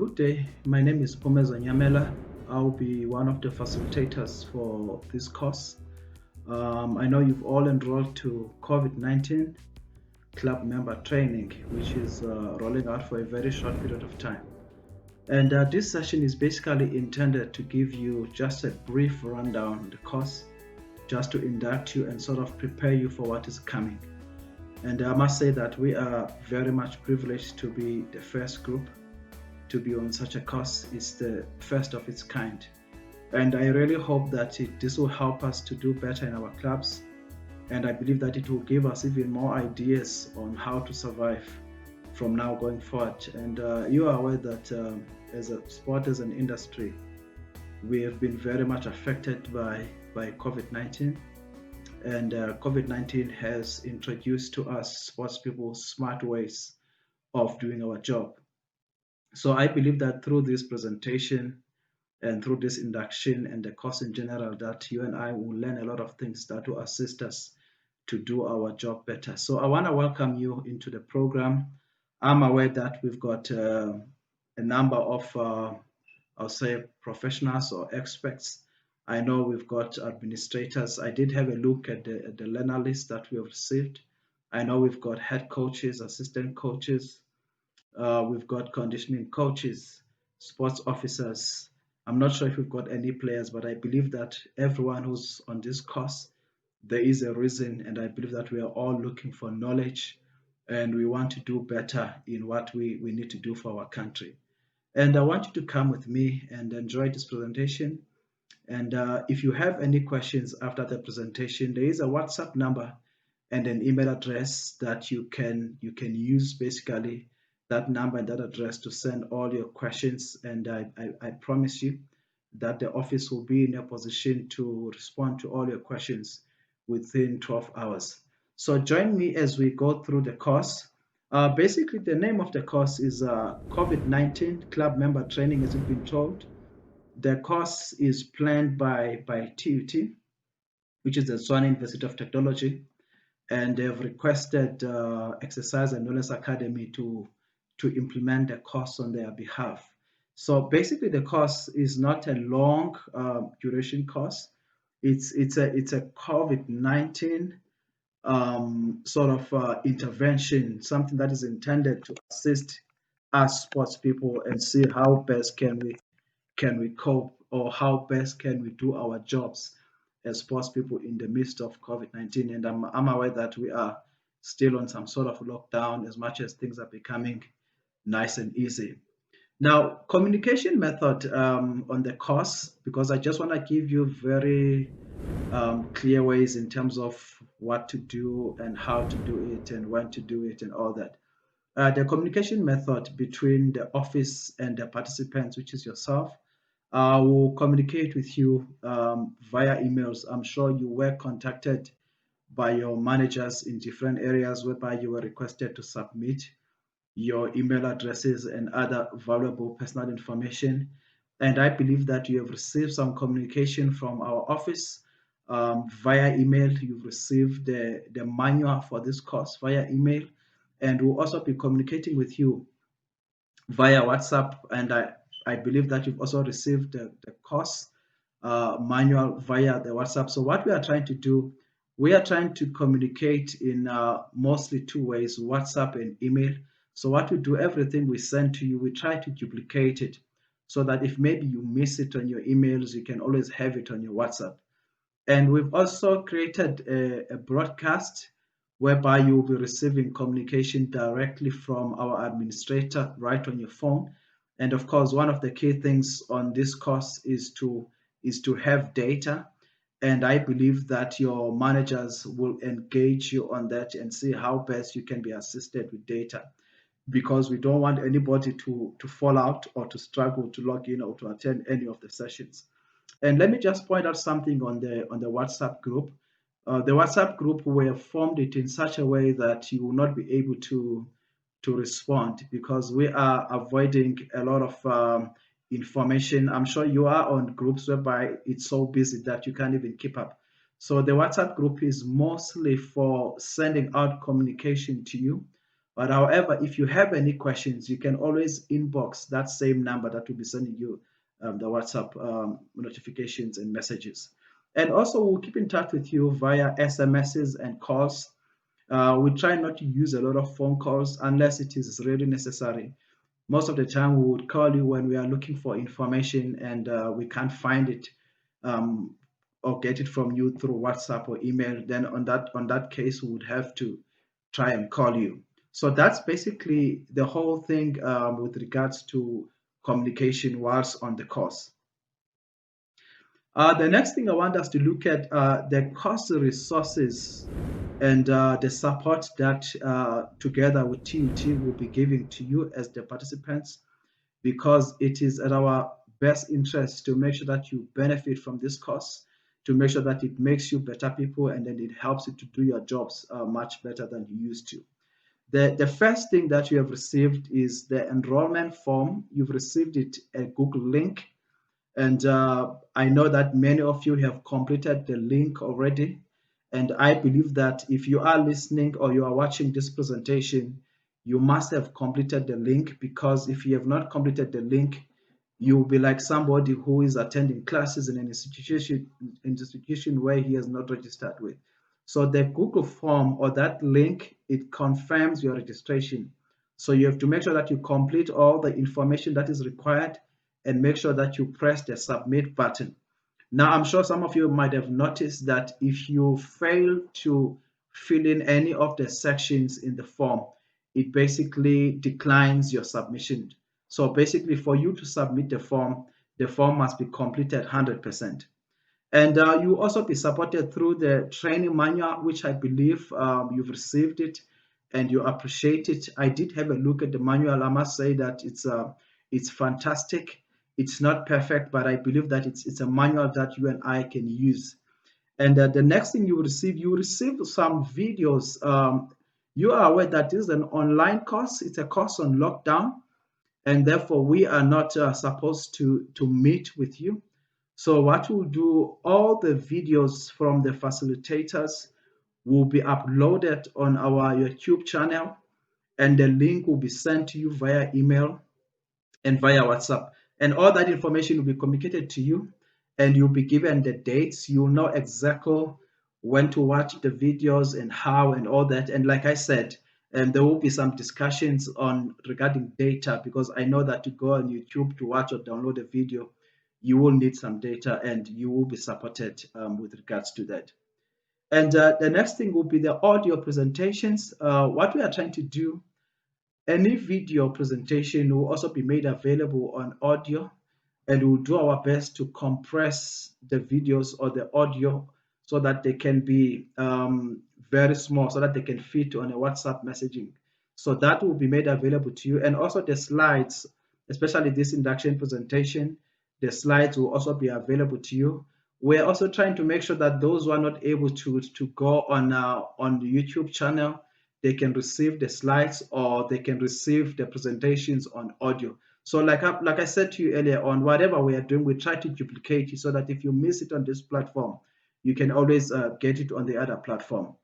Good day. My name is Pumezo Nyamela. I'll be one of the facilitators for this course. I know you've all enrolled to COVID-19 club member training, which is rolling out for a very short period of time. And this session is basically intended to give you just a brief rundown of the course, just to induct you and sort of prepare you for what is coming. And I must say that we are very much privileged to be the first group to be on such a course. It's the first of its kind. And I really hope that this will help us to do better in our clubs. And I believe that it will give us even more ideas on how to survive from now going forward. And you are aware that as a sport, as an industry, we have been very much affected by COVID-19. And COVID-19 has introduced to us sports people smart ways of doing our job. So I believe that through this presentation and through this induction and the course in general, that you and I will learn a lot of things that will assist us to do our job better. So I want to welcome you into the program. I'm aware that we've got a number of, I'll say, professionals or experts. I know we've got administrators. I did have a look at the learner list that we have received. I know we've got head coaches, assistant coaches, we've got conditioning coaches, sports officers. I'm not sure if we've got any players, but I believe that everyone who's on this course, there is a reason, and I believe that we are all looking for knowledge and we want to do better in what we need to do for our country. And I want you to come with me and enjoy this presentation. And if you have any questions after the presentation, there is a WhatsApp number and an email address that you can use, basically that number and that address, to send all your questions. And I promise you that the office will be in a position to respond to all your questions within 12 hours. So join me as we go through the course. Basically, the name of the course is COVID-19 Club Member Training, as you've been told. The course is planned by TUT, which is the Tswana University of Technology, and they've requested Exercise and Wellness Academy to implement the course on their behalf. So basically, the course is not a long duration course. It's a COVID-19 sort of intervention, something that is intended to assist us sports people and see how best can we cope, or how best can we do our jobs as sports people in the midst of COVID-19. And I'm aware that we are still on some sort of lockdown, as much as things are becoming nice and easy. Now, communication method on the course, because I just want to give you very clear ways in terms of what to do and how to do it and when to do it and all that. The communication method between the office and the participants, which is yourself, will communicate with you via emails. I'm sure you were contacted by your managers in different areas whereby you were requested to submit your email addresses and other valuable personal information. And I believe that you have received some communication from our office via email. You've received the manual for this course via email, and we'll also be communicating with you via WhatsApp. And I believe that you've also received the course manual via the WhatsApp. So what we are trying to do, we are trying to communicate in mostly two ways: WhatsApp and email. So what we do, everything we send to you, we try to duplicate it, so that if maybe you miss it on your emails, you can always have it on your WhatsApp. And we've also created a broadcast whereby you'll be receiving communication directly from our administrator right on your phone. And of course, one of the key things on this course is to have data. And I believe that your managers will engage you on that and see how best you can be assisted with data, because we don't want anybody to fall out or to struggle to log in or to attend any of the sessions. And let me just point out something on the WhatsApp group. The WhatsApp group, we have formed it in such a way that you will not be able to respond, because we are avoiding a lot of information. I'm sure you are on groups whereby it's so busy that you can't even keep up. So the WhatsApp group is mostly for sending out communication to you But however, if you have any questions, you can always inbox that same number that will be sending you the WhatsApp notifications and messages. And also, we'll keep in touch with you via SMSs and calls. We try not to use a lot of phone calls unless it is really necessary. Most of the time, we would call you when we are looking for information and we can't find it, um, or get it from you through WhatsApp or email. Then on that case, we would have to try and call you. So that's basically the whole thing with regards to communication whilst on the course. The next thing I want us to look at the course resources and the support that together with TUT will be giving to you as the participants, because it is at our best interest to make sure that you benefit from this course, to make sure that it makes you better people, and then it helps you to do your jobs much better than you used to. The first thing that you have received is the enrollment form. You've received it a Google link, and I know that many of you have completed the link already. And I believe that if you are listening or you are watching this presentation, you must have completed the link, because if you have not completed the link, you will be like somebody who is attending classes in an institution where he has not registered with. So the Google form or that link, it confirms your registration. So you have to make sure that you complete all the information that is required and make sure that you press the submit button. Now, I'm sure some of you might have noticed that if you fail to fill in any of the sections in the form, it basically declines your submission. So basically, for you to submit the form must be completed 100%. And you will also be supported through the training manual, which I believe you've received it and you appreciate it. I did have a look at the manual. I must say that it's fantastic. It's not perfect, but I believe that it's a manual that you and I can use. And the next thing you receive some videos. You are aware that this is an online course. It's a course on lockdown, and therefore we are not supposed to meet with you. So what we'll do, all the videos from the facilitators will be uploaded on our YouTube channel, and the link will be sent to you via email and via WhatsApp. And all that information will be communicated to you, and you'll be given the dates. You'll know exactly when to watch the videos and how and all that. And like I said, there will be some discussions on regarding data, because I know that to go on YouTube to watch or download a video, you will need some data, and you will be supported with regards to that. And the next thing will be the audio presentations. What we are trying to do, any video presentation will also be made available on audio, and we'll do our best to compress the videos or the audio so that they can be very small, so that they can fit on a WhatsApp messaging. So that will be made available to you. And also the slides, especially this induction presentation, the slides will also be available to you. We're also trying to make sure that those who are not able to go on the YouTube channel, they can receive the slides or they can receive the presentations on audio. So like I said to you earlier on, whatever we are doing, we try to duplicate it so that if you miss it on this platform, you can always get it on the other platform.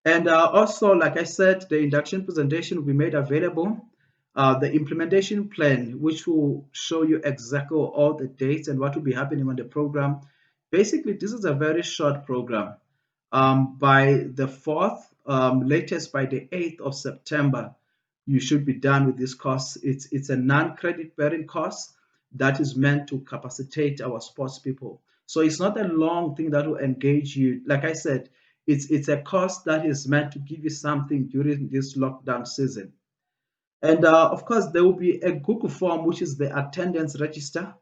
And also, like I said, the induction presentation will be made available. The implementation plan, which will show you exactly all the dates and what will be happening on the program. Basically, this is a very short program. By the 4th, latest by the 8th of September, you should be done with this course. It's a non-credit bearing course that is meant to capacitate our sports people. So it's not a long thing that will engage you. Like I said, it's a course that is meant to give you something during this lockdown season. And of course, there will be a Google form, which is the attendance register.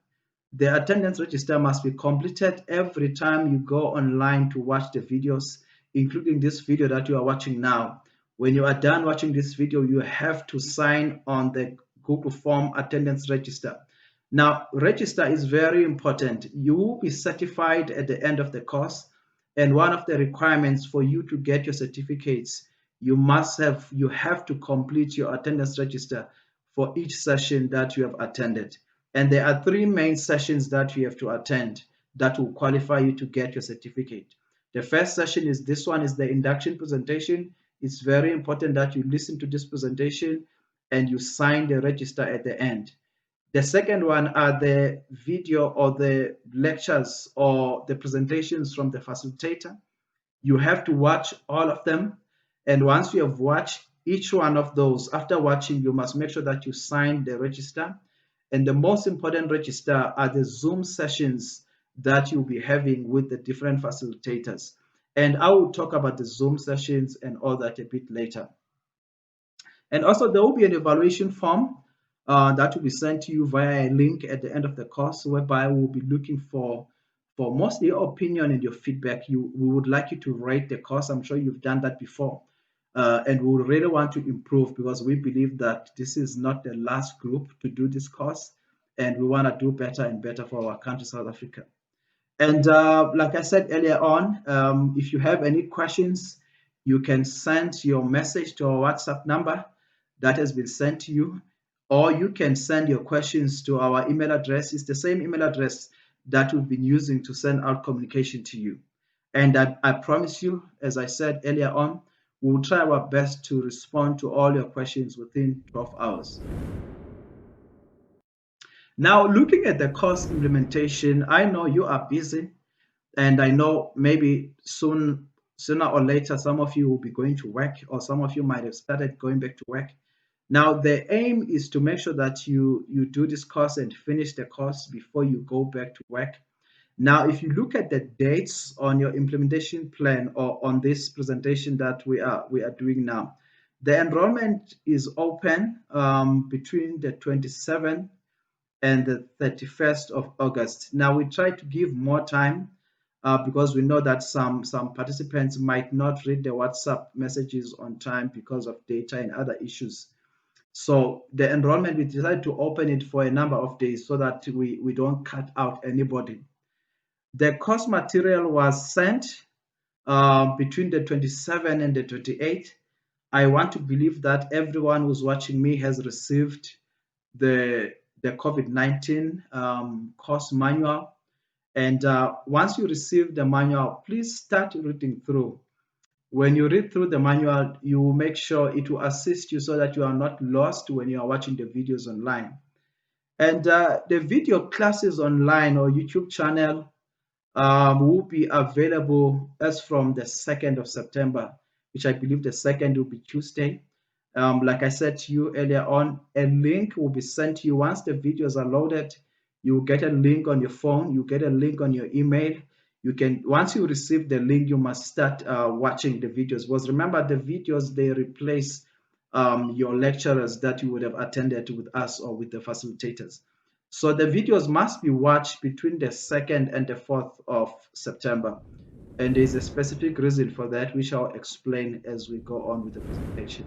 The attendance register must be completed every time you go online to watch the videos, including this video that you are watching now. When you are done watching this video, you have to sign on the Google form attendance register. Now, register is very important. You will be certified at the end of the course, and one of the requirements for you to get your certificates, you have to complete your attendance register for each session that you have attended. And there are 3 main sessions that you have to attend that will qualify you to get your certificate. The first session is this one, is the induction presentation. it's very important that you listen to this presentation and you sign the register at the end. The second one are the video or the lectures or the presentations from the facilitator. You have to watch all of them. And once you have watched each one of those, after watching, you must make sure that you sign the register. And the most important register are the Zoom sessions that you'll be having with the different facilitators. And I will talk about the Zoom sessions and all that a bit later. And also there will be an evaluation form that will be sent to you via a link at the end of the course, whereby we'll be looking for mostly your opinion and your feedback. We would like you to rate the course. I'm sure you've done that before. And we really want to improve because we believe that this is not the last group to do this course, and we want to do better and better for our country, South Africa. And like I said earlier on, if you have any questions, you can send your message to our WhatsApp number that has been sent to you, or you can send your questions to our email address. It's the same email address that we've been using to send out communication to you. And I promise you, as I said earlier on, we will try our best to respond to all your questions within 12 hours. Now, looking at the course implementation, I know you are busy, and I know maybe sooner or later, some of you will be going to work, or some of you might have started going back to work. Now, the aim is to make sure that you do this course and finish the course before you go back to work. Now, if you look at the dates on your implementation plan or on this presentation that we are doing now, the enrollment is open between the 27th and the 31st of August. Now, we try to give more time because we know that some participants might not read the WhatsApp messages on time because of data and other issues. So the enrollment, we decided to open it for a number of days so that we don't cut out anybody. The course material was sent between the 27th and the 28th. I want to believe that everyone who's watching me has received the COVID-19 course manual. And once you receive the manual, please start reading through. When you read through the manual, you will make sure it will assist you so that you are not lost when you are watching the videos online. And the video classes online or YouTube channel will be available as from the 2nd of September, which I believe the 2nd will be Tuesday. Like I said to you earlier on, a link will be sent to you once the videos are loaded. You will get a link on your phone, you get a link on your email. You can, once you receive the link, you must start watching the videos, because remember, the videos, they replace your lecturers that you would have attended with us or with the facilitators. So the videos must be watched between the 2nd and the 4th of September. And there's a specific reason for that, which I'll explain as we go on with the presentation.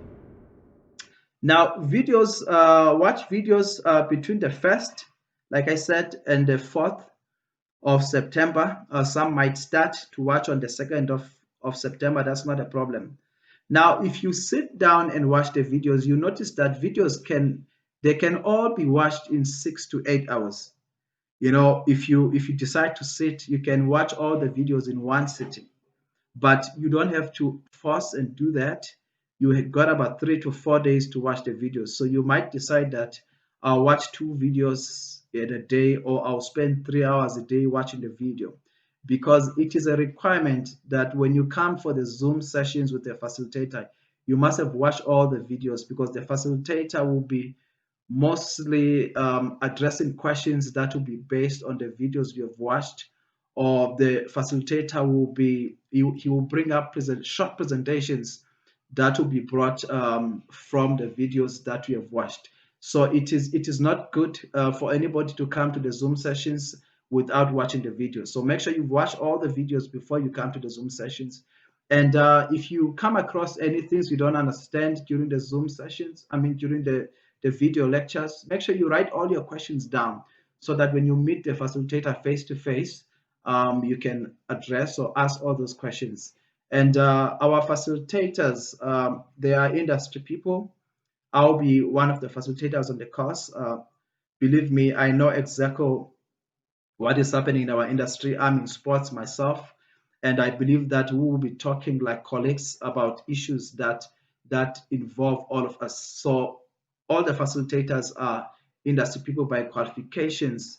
Now, videos, watch videos between the 1st, like I said, and the 4th of September. Some might start to watch on the 2nd of September. That's not a problem. Now, if you sit down and watch the videos, you notice that videos can all be watched in 6 to 8 hours. You know, if you decide to sit, you can watch all the videos in one sitting, but you don't have to force and do that. You have got about 3 to 4 days to watch the videos. So you might decide that I'll watch 2 videos in a day, or I'll spend 3 hours a day watching the video, because it is a requirement that when you come for the Zoom sessions with the facilitator, you must have watched all the videos, because the facilitator will be mostly addressing questions that will be based on the videos you have watched, or the facilitator will be, he will bring up short presentations that will be brought from the videos that we have watched. So it is not good for anybody to come to the Zoom sessions without watching the videos. So make sure you watch all the videos before you come to the Zoom sessions. And if you come across any things you don't understand during the Zoom sessions, during the video lectures, make sure you write all your questions down, so that when you meet the facilitator face to face, you can address or ask all those questions. And our facilitators, they are industry people. I'll be one of the facilitators on the course. Believe me, I know exactly what is happening in our industry. I'm in sports myself, And I believe that we will be talking like colleagues about issues that involve all of us. So all the facilitators are industry people by qualifications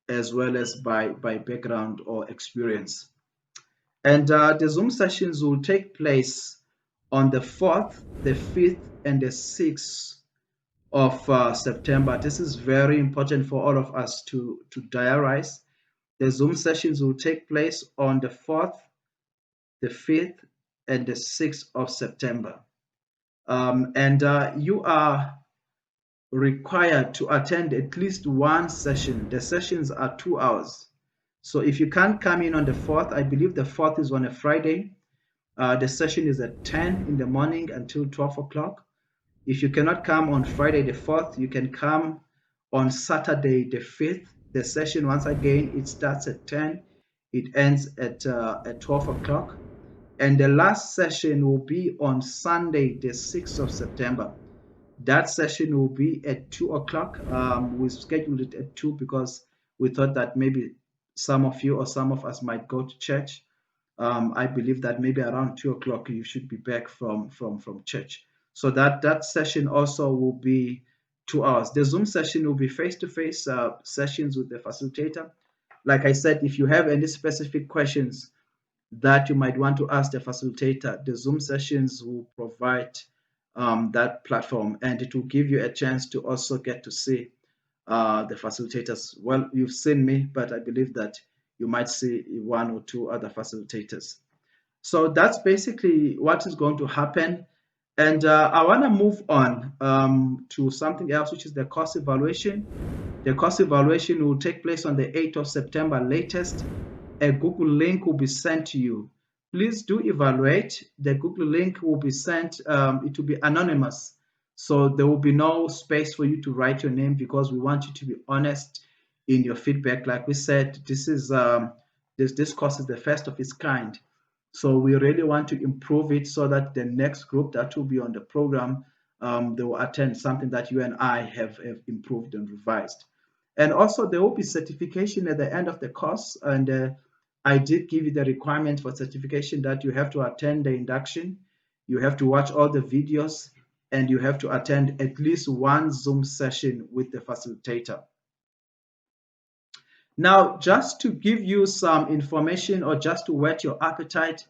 as well as by background or experience. And the Zoom sessions will take place on the 4th, the 5th, and the 6th of September. This is very important for all of us to diarize. The Zoom sessions will take place on the 4th, the 5th, and the 6th of September. And you are required to attend at least one session. The sessions are 2 hours. So if you can't come in on the 4th, I believe the 4th is on a Friday. The session is at 10 in the morning until 12 o'clock. If you cannot come on Friday the 4th, you can come on Saturday the 5th. The session, once again, it starts at 10. It ends at 12 o'clock. And the last session will be on Sunday the 6th of September. That session will be at 2 o'clock. We scheduled it at 2 because we thought that maybe some of you or some of us might go to church. I believe that maybe around 2 o'clock you should be back from church. So that session also will be 2 hours. The Zoom session will be face-to-face sessions with the facilitator. Like I said, if you have any specific questions that you might want to ask the facilitator, the Zoom sessions will provide that platform, and it will give you a chance to also get to see the facilitators. Well, you've seen me, but I believe that you might see one or two other facilitators. So that's basically what is going to happen. And I want to move on to something else, which is the course evaluation. The course evaluation will take place on the 8th of September latest. A Google link will be sent to you. Please do evaluate. The Google link will be sent, it will be anonymous. So there will be no space for you to write your name because we want you to be honest in your feedback. Like we said, this course is the first of its kind. So we really want to improve it so that the next group that will be on the program, they will attend something that you and I have improved and revised. And also there will be certification at the end of the course. And I did give you the requirement for certification that you have to attend the induction, you have to watch all the videos, and you have to attend at least one Zoom session with the facilitator. Now, just to give you some information or just to whet your appetite,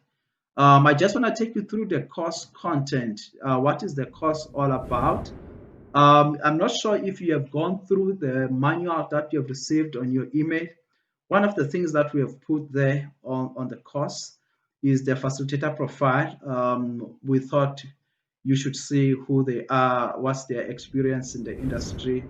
I just want to take you through the course content. What is the course all about? I'm not sure if you have gone through the manual that you have received on your email. One of the things that we have put there on the course is the facilitator profile. We thought you should see who they are, what's their experience in the industry,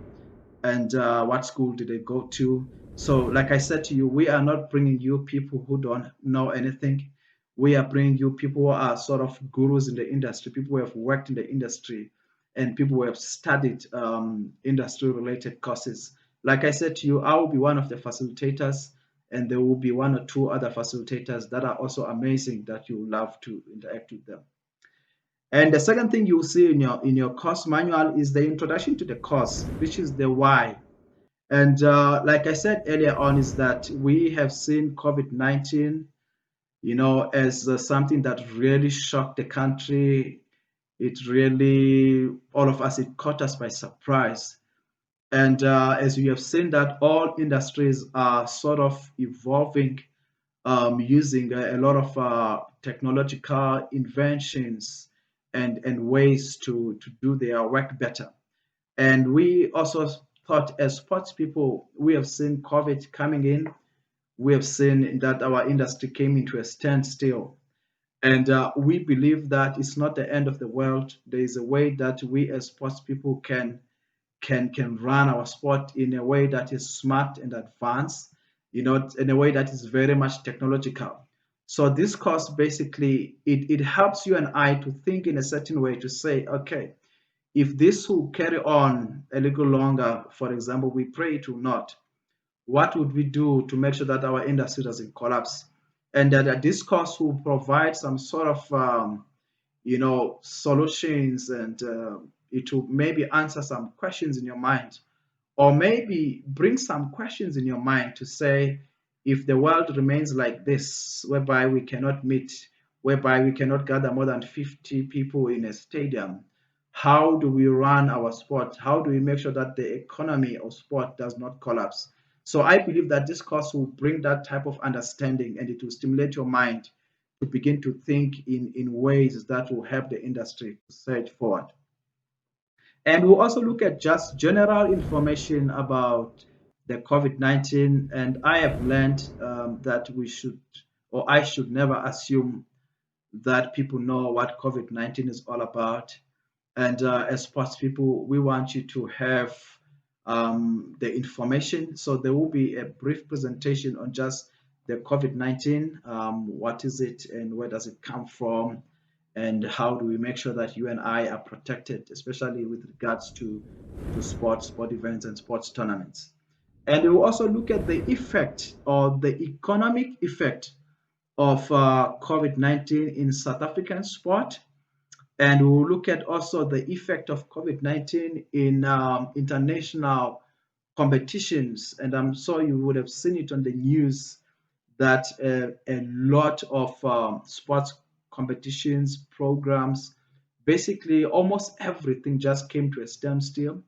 and what school did they go to. So like I said to you, we are not bringing you people who don't know anything. We are bringing you people who are sort of gurus in the industry, people who have worked in the industry, and people who have studied industry related courses. Like I said to you, I will be one of the facilitators, and there will be one or two other facilitators that are also amazing that you will love to interact with them. And the second thing you'll see in your course manual is the introduction to the course, which is the why. And like I said earlier on, is that we have seen COVID-19, as something that really shocked the country. It really, all of us, it caught us by surprise. And as we have seen that all industries are sort of evolving, using a lot of technological inventions and ways to do their work better. And we also thought, as sports people, we have seen COVID coming in. We have seen that our industry came into a standstill. And we believe that it's not the end of the world. There is a way that we as sports people can run our sport in a way that is smart and advanced, in a way that is very much technological. So this course basically it helps you and I to think in a certain way to say, okay, if this will carry on a little longer, for example, we pray it will not, what would we do to make sure that our industry doesn't collapse? And that this course will provide some sort of solutions, and it will maybe answer some questions in your mind, or maybe bring some questions in your mind to say, if the world remains like this, whereby we cannot meet, whereby we cannot gather more than 50 people in a stadium, how do we run our sport? How do we make sure that the economy of sport does not collapse? So I believe that this course will bring that type of understanding, and it will stimulate your mind to begin to think in ways that will help the industry to surge forward. And we'll also look at just general information about the COVID-19. And I have learned that we should, or I should never assume that people know what COVID-19 is all about. And as sports people, we want you to have the information. So there will be a brief presentation on just the COVID-19, what is it and where does it come from, and how do we make sure that you and I are protected, especially with regards to sports, sport events, and sports tournaments. And we will also look at the effect or the economic effect of COVID-19 in South African sport. And we'll look at also the effect of COVID-19 in international competitions. And I'm sure you would have seen it on the news that a lot of sports competitions, programs, basically almost everything just came to a standstill.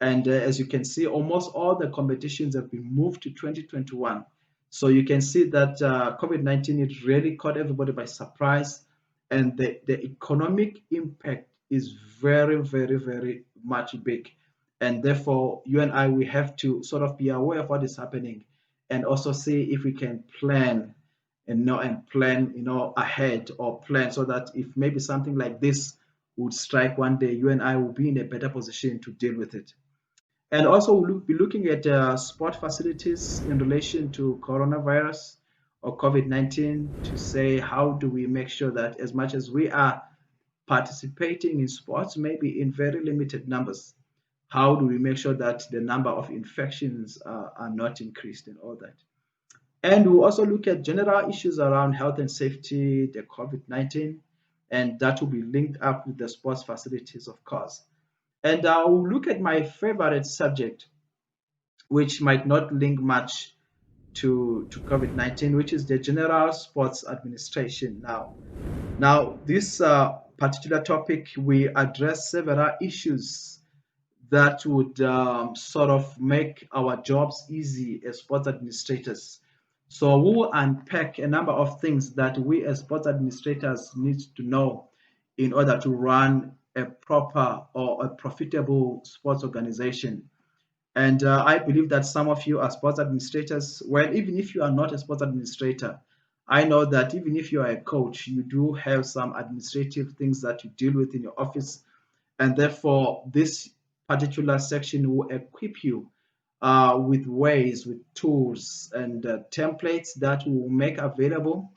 And as you can see, almost all the competitions have been moved to 2021. So you can see that COVID-19, it really caught everybody by surprise. And the economic impact is very, very, very much big. And therefore, you and I, we have to sort of be aware of what is happening and also see if we can plan and plan ahead, or plan so that if maybe something like this would strike one day, you and I will be in a better position to deal with it. And also we'll be looking at sport facilities in relation to coronavirus or COVID-19, to say how do we make sure that as much as we are participating in sports, maybe in very limited numbers, how do we make sure that the number of infections are not increased and all that. And we'll also look at general issues around health and safety, the COVID-19, and that will be linked up with the sports facilities, of course. And I'll look at my favorite subject, which might not link much to COVID-19, which is the general sports administration. Now this particular topic, we address several issues that would sort of make our jobs easy as sports administrators. So we will unpack a number of things that we as sports administrators need to know in order to run a proper or a profitable sports organization. And I believe that some of you are sports administrators. Well, even if you are not a sports administrator, I know that even if you are a coach, you do have some administrative things that you deal with in your office. And therefore, this particular section will equip you with ways, with tools and templates that will make available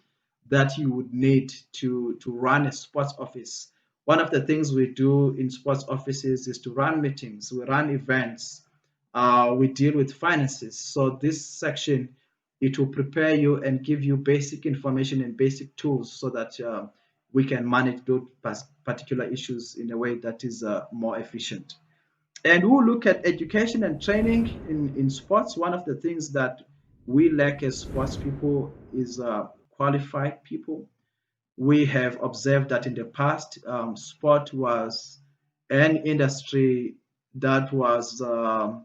that you would need to run a sports office. One of the things we do in sports offices is to run meetings, we run events, we deal with finances. So this section, it will prepare you and give you basic information and basic tools so that we can manage those particular issues in a way that is more efficient. And we'll look at education and training in sports. One of the things that we lack as sports people is qualified people. We have observed that in the past, sport was an industry that was, I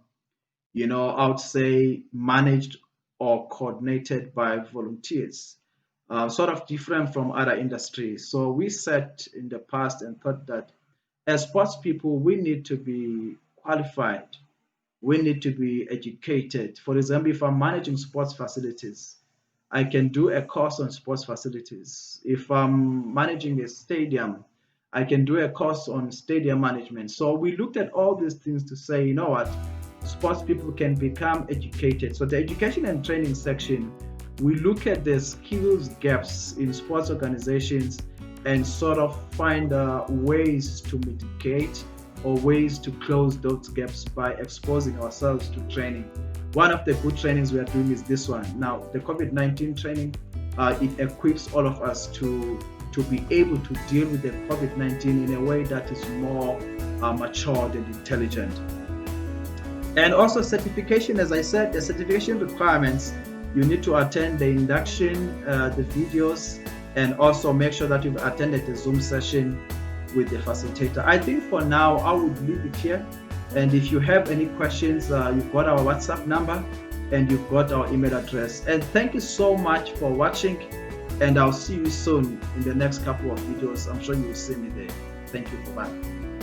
would say, managed or coordinated by volunteers, sort of different from other industries. So we sat in the past and thought that as sports people, we need to be qualified. We need to be educated. For example, if I'm managing sports facilities, I can do a course on sports facilities. If I'm managing a stadium, I can do a course on stadium management. So we looked at all these things to say, you know what, sports people can become educated. So the education and training section, we look at the skills gaps in sports organizations and sort of find ways to mitigate or ways to close those gaps by exposing ourselves to training. One of the good trainings we are doing is this one. Now, the COVID-19 training, it equips all of us to be able to deal with the COVID-19 in a way that is more matured and intelligent. And also certification, as I said, the certification requirements, You need to attend the induction, the videos, and also make sure that you've attended the Zoom session with the facilitator. I think for now, I would leave it here. And if you have any questions, you've got our WhatsApp number and you've got our email address. And thank you so much for watching. And I'll see you soon in the next couple of videos. I'm sure you'll see me there. Thank you. Bye-bye.